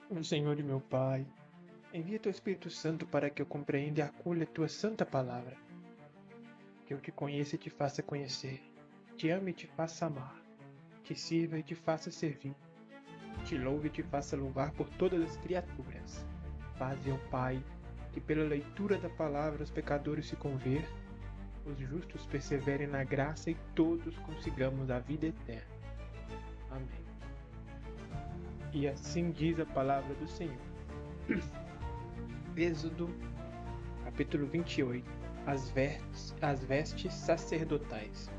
Meu Senhor e meu Pai, envia teu Espírito Santo para que eu compreenda e acolha tua santa palavra. Que eu te conheça e te faça conhecer, te ame e te faça amar, te sirva e te faça servir, te louve e te faça louvar por todas as criaturas. Faze, ó Pai, que pela leitura da palavra os pecadores se convertam, os justos perseverem na graça e todos consigamos a vida eterna. Amém. E assim diz a palavra do Senhor. Êxodo, capítulo 28. As vestes sacerdotais.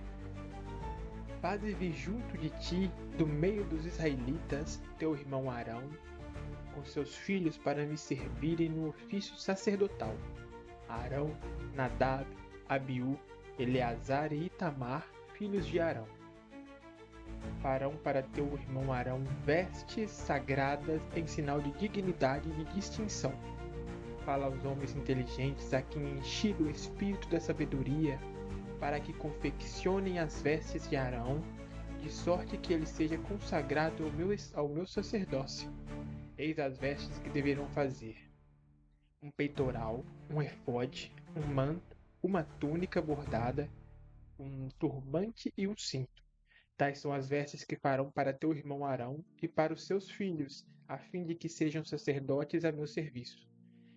Faze vir junto de ti, do meio dos israelitas, teu irmão Arão, com seus filhos para me servirem no ofício sacerdotal. Arão, Nadab, Abiú, Eleazar e Itamar, filhos de Arão. Farão para teu irmão Arão vestes sagradas em sinal de dignidade e de distinção. Fala aos homens inteligentes a quem enchi o espírito da sabedoria, para que confeccionem as vestes de Arão, de sorte que ele seja consagrado ao meu sacerdócio. Eis as vestes que deverão fazer: um peitoral, um efode, um manto, uma túnica bordada, um turbante e um cinto. Tais são as vestes que farão para teu irmão Arão e para os seus filhos, a fim de que sejam sacerdotes a meu serviço.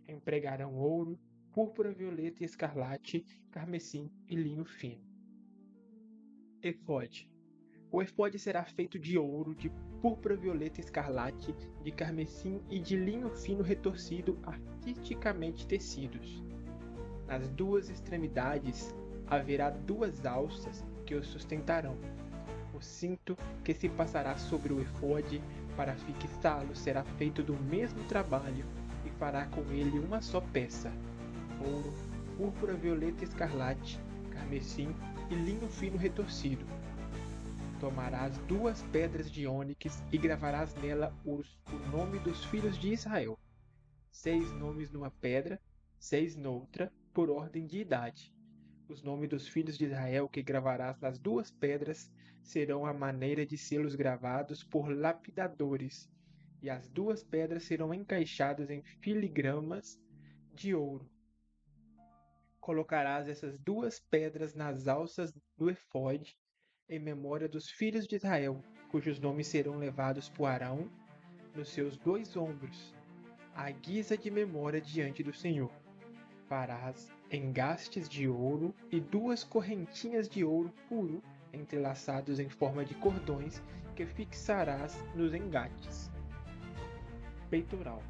Empregarão ouro, púrpura, violeta e escarlate, carmesim e linho fino. Efode. O efode será feito de ouro, de púrpura, violeta e escarlate, de carmesim e de linho fino retorcido, artisticamente tecidos. Nas duas extremidades haverá duas alças que o sustentarão. O cinto que se passará sobre o efode para fixá-lo será feito do mesmo trabalho e fará com ele uma só peça: ouro, púrpura, violeta e escarlate, carmesim e linho fino retorcido. Tomarás 2 pedras de ônix e gravarás nela o nome dos filhos de Israel. 6 nomes numa pedra, 6 noutra, por ordem de idade. Os nomes dos filhos de Israel que gravarás nas 2 pedras serão à maneira de selos gravados por lapidadores, e as 2 pedras serão encaixadas em filigramas de ouro. Colocarás essas 2 pedras nas alças do efode, em memória dos filhos de Israel, cujos nomes serão levados por Arão nos seus 2 ombros, à guisa de memória diante do Senhor. Farás engastes de ouro e 2 correntinhas de ouro puro entrelaçados em forma de cordões que fixarás nos engates. Peitoral.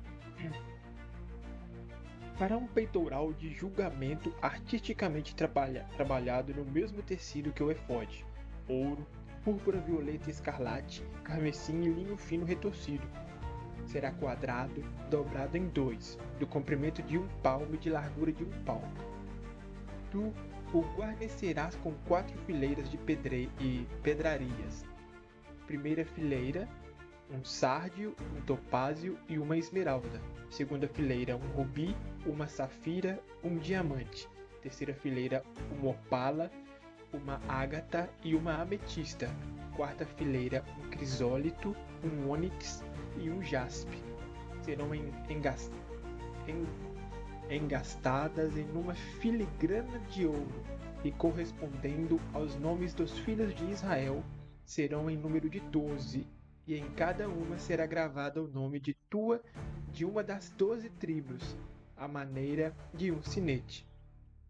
Fará um peitoral de julgamento artisticamente trabalhado no mesmo tecido que o efode: ouro, púrpura, violeta e escarlate, carmesim e linho fino retorcido. Será quadrado, dobrado em 2, do comprimento de 1 palmo e de largura de 1 palmo. Tu o guarnecerás com 4 fileiras de pedrarias. Primeira fileira, um sárdio, um topázio e uma esmeralda. Segunda fileira, um rubi, uma safira, um diamante. Terceira fileira, uma opala, uma ágata e uma ametista. Quarta fileira, um crisólito, um ônix e um jaspe. Serão engastadas em uma filigrana de ouro e correspondendo aos nomes dos filhos de Israel, serão em número de 12, e em cada uma será gravado o nome de uma das 12 tribos, à maneira de um sinete.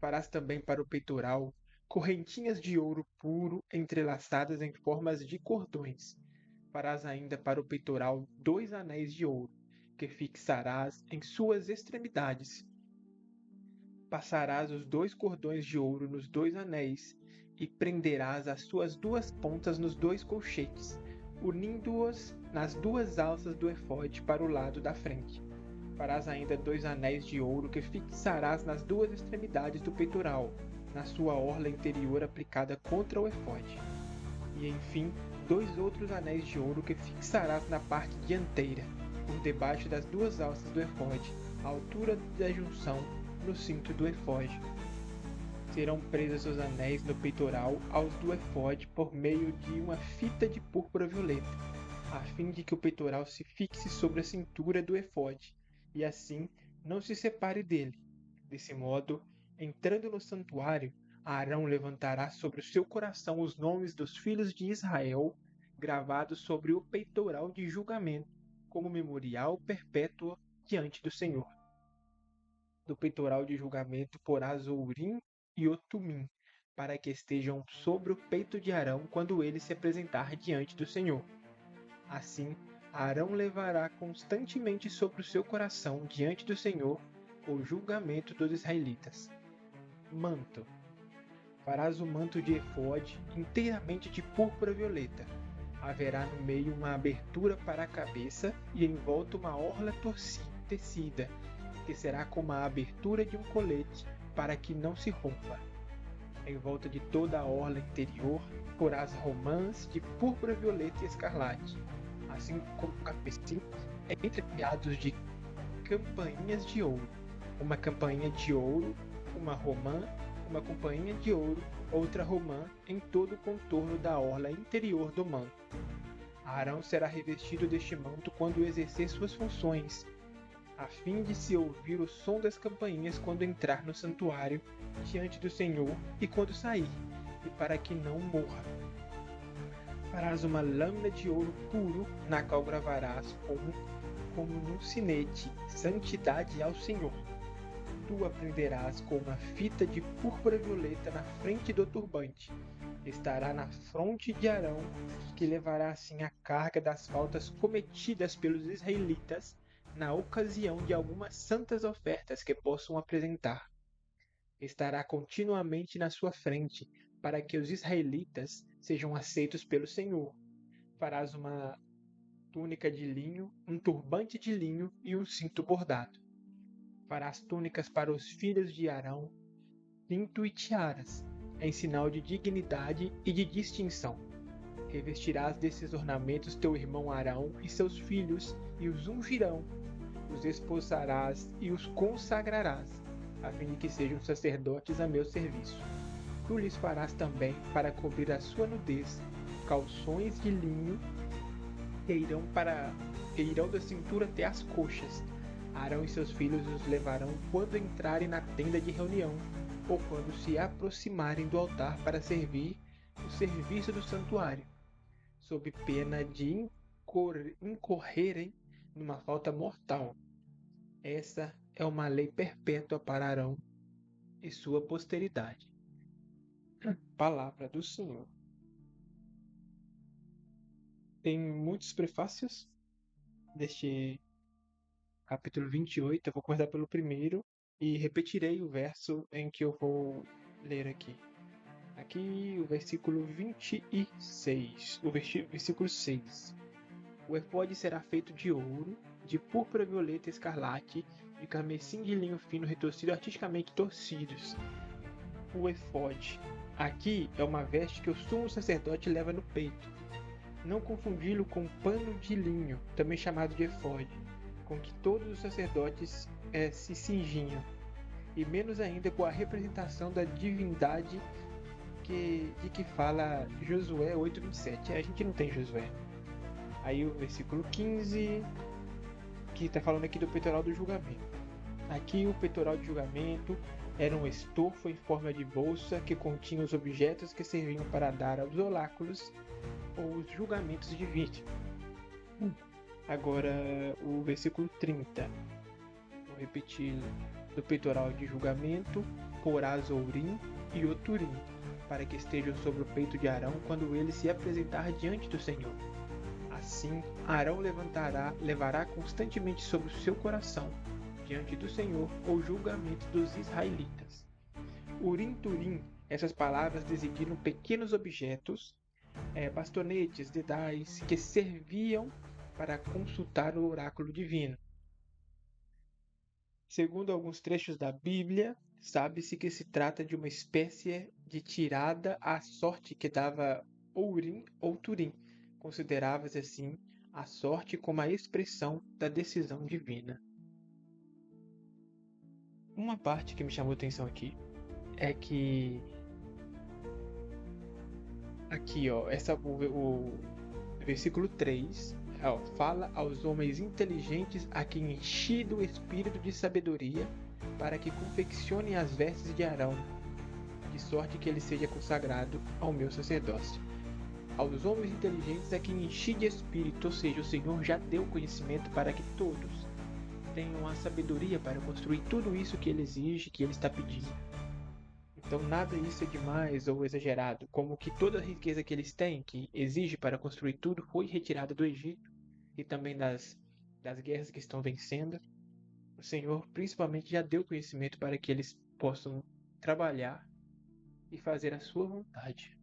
Farás também para o peitoral correntinhas de ouro puro entrelaçadas em formas de cordões. Farás ainda para o peitoral 2 anéis de ouro, que fixarás em suas extremidades. Passarás os 2 cordões de ouro nos 2 anéis, e prenderás as suas 2 pontas nos 2 colchetes, unindo-os nas 2 alças do efode para o lado da frente. Farás ainda 2 anéis de ouro que fixarás nas 2 extremidades do peitoral, na sua orla interior aplicada contra o efode. E enfim, 2 outros anéis de ouro que fixarás na parte dianteira, por debaixo das 2 alças do efode, à altura da junção, no cinto do efode. Serão presos os anéis no peitoral aos do efode por meio de uma fita de púrpura violeta. a fim de que o peitoral se fixe sobre a cintura do efode, e assim não se separe dele. Desse modo, entrando no santuário, Arão levantará sobre o seu coração os nomes dos filhos de Israel, gravados sobre o peitoral de julgamento, como memorial perpétuo diante do Senhor. Do peitoral de julgamento porás o Urim e o Tumim, para que estejam sobre o peito de Arão quando ele se apresentar diante do Senhor. Assim, Arão levará constantemente sobre o seu coração diante do Senhor o julgamento dos israelitas. Manto. Farás o manto de efode inteiramente de púrpura violeta. Haverá no meio uma abertura para a cabeça e em volta uma orla tecida, que será como a abertura de um colete, para que não se rompa. Em volta de toda a orla interior porás romãs de púrpura violeta e escarlate, assim como cabecinhos entremeados de campainhas de ouro. Uma campainha de ouro, uma romã, uma campainha de ouro, outra romã em todo o contorno da orla interior do manto. Arão será revestido deste manto quando exercer suas funções, a fim de se ouvir o som das campainhas quando entrar no santuário diante do Senhor e quando sair, e para que não morra. Farás uma lâmina de ouro puro, na qual gravarás como num sinete, santidade ao Senhor. Tu a prenderás com uma fita de púrpura violeta na frente do turbante. Estará na fronte de Arão, que levará assim a carga das faltas cometidas pelos israelitas na ocasião de algumas santas ofertas que possam apresentar. Estará continuamente na sua frente, para que os israelitas sejam aceitos pelo Senhor. Farás uma túnica de linho, um turbante de linho e um cinto bordado. Farás túnicas para os filhos de Arão, cinto e tiaras, em sinal de dignidade e de distinção. Revestirás desses ornamentos teu irmão Arão e seus filhos, e os ungirão. Os esposarás e os consagrarás, a fim de que sejam sacerdotes a meu serviço. Tu lhes farás também, para cobrir a sua nudez, calções de linho que irão da cintura até as coxas. Arão e seus filhos os levarão quando entrarem na tenda de reunião, ou quando se aproximarem do altar para servir o serviço do santuário, sob pena de incorrerem numa falta mortal. Essa é uma lei perpétua para Arão e sua posteridade. Palavra do Senhor. Tem muitos prefácios deste capítulo 28. Eu vou começar pelo primeiro e repetirei o verso em que eu vou ler aqui. Aqui o versículo 26, o versículo 6. O efode será feito de ouro, de púrpura violeta e escarlate, de carmesim de linho fino retorcido artisticamente torcidos. O efode. Aqui é uma veste que o sumo sacerdote leva no peito. Não confundi-lo com pano de linho, também chamado de efode, com que todos os sacerdotes se cingiam, e menos ainda com a representação da divindade de que fala Josué 8:27. A gente não tem Josué. Aí o versículo 15, que está falando aqui do peitoral do julgamento. Aqui o peitoral de julgamento era um estofo em forma de bolsa que continha os objetos que serviam para dar aos oráculos ou os julgamentos divinos. Agora o versículo 30. Vou repetir. Do peitoral de julgamento porás o Urim e o Turim, para que estejam sobre o peito de Arão quando ele se apresentar diante do Senhor. Assim, Arão levará constantemente sobre o seu coração, diante do Senhor, o julgamento dos israelitas. Urim Turim, essas palavras designam pequenos objetos, bastonetes, dedais, que serviam para consultar o oráculo divino. Segundo alguns trechos da Bíblia, sabe-se que se trata de uma espécie de tirada à sorte que dava Urim ou Turim. Considerava-se assim a sorte como a expressão da decisão divina. Uma parte que me chamou a atenção aqui é que aqui, ó, Versículo 3, fala aos homens inteligentes a quem enchi do espírito de sabedoria, para que confeccionem as vestes de Arão, de sorte que ele seja consagrado ao meu sacerdócio. Aos homens inteligentes a quem enchi de espírito, ou seja, o Senhor já deu conhecimento para que todos tenham a sabedoria para construir tudo isso que ele exige, que ele está pedindo. Então nada disso é demais ou exagerado, como que toda a riqueza que eles têm, que exige para construir tudo, foi retirada do Egito e também das guerras que estão vencendo. O Senhor principalmente já deu conhecimento para que eles possam trabalhar e fazer a sua vontade.